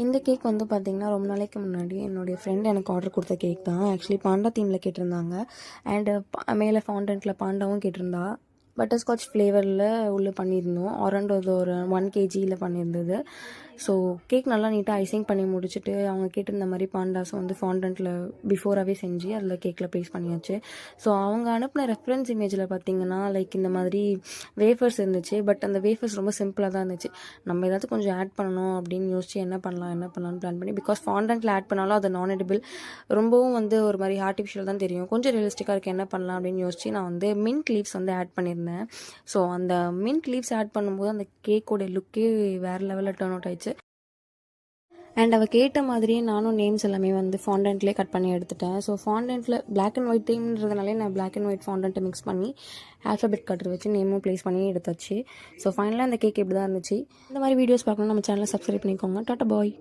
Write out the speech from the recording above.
இந்த கேக் வந்து பார்த்திங்கன்னா ரொம்ப நாளைக்கு முன்னாடி என்னுடைய ஃப்ரெண்ட் எனக்கு ஆர்டர் கொடுத்த கேக் தான். ஆக்சுவலி பாண்டா தீமில் கேட்டிருந்தாங்க. அண்டு மேலே ஃபாண்டன்ட்டில் பாண்டாவும் கேட்டிருந்தா. பட்டர்ஸ்காட்ச் ஃப்ளேவரில் உள்ளே பண்ணியிருந்தோம். அரௌண்ட் அது ஒரு 1 kgயில் பண்ணியிருந்தது. ஸோ கேக் நல்லா நீட்டாக ஐசிங் பண்ணி முடிச்சுட்டு அவங்க கேட்டிருந்த மாதிரி பாண்டாஸும் வந்து ஃபாண்டன்ட்டில் பிஃபோராகவே செஞ்சு அதில் கேக்கில் ப்ளேஸ் பண்ணியாச்சு. ஸோ அவங்க அனுப்பின ரெஃபரன்ஸ் இமேஜில் பார்த்திங்கன்னா லைக் இந்த மாதிரி வேஃபர்ஸ் இருந்துச்சு. பட் அந்த வேஃபர்ஸ் ரொம்ப சிம்பிளாக தான் இருந்துச்சு. நம்ம ஏதாவது கொஞ்சம் ஆட் பண்ணணும் அப்படின்னு யோசிச்சு என்ன பண்ணலாம்னு பிளான் பண்ணி, பிகாஸ் ஃபாண்டன்ட்டில் ஆட் பண்ணாலும் அது நான் எடிபிள், ரொம்பவும் வந்து ஒரு மாதிரி ஆர்டிஃபிஷியல் தான் தெரியும், கொஞ்சம் ரியலிஸ்டிக்காக இருக்குது, என்ன பண்ணலாம் அப்படின்னு யோசிச்சு நான் வந்து மின்ட் லீவ்ஸ் வந்து ஆட் பண்ணியிருந்தேன். ஸோ அந்த மின்ட் லீவ்ஸ் ஆட் பண்ணும்போது அந்த கேக்கோட லுக்கே வேறு லெவலில் டர்ன் அவுட் ஆயிடுச்சு. அண்ட் அவள் கேட்ட மாதிரியே நானும் நேம்ஸ் எல்லாமே வந்து ஃபாண்டன்ட்லேயே கட் பண்ணி எடுத்துட்டேன். ஸோ ஃபாண்டன்ட்டில் பிளாக் அண்ட் ஒயிட் தீம்ன்றதுனாலே நான் பிளாக் அண்ட் ஒயிட் ஃபாண்டன்ட்டை மிக்ஸ் பண்ணி ஆல்ஃபபெட் கட்டர் வச்சு நேமும் ப்ளேஸ் பண்ணி எடுத்தாச்சு. ஸோ ஃபைனலாக அந்த கேக் இப்படி தான் இருந்துச்சு. இந்த மாதிரி வீடியோஸ் பார்க்கணும் நம்ம சேனலை சப்ஸ்கிரைப் பண்ணிக்கோங்க. டாட்டா பாய்.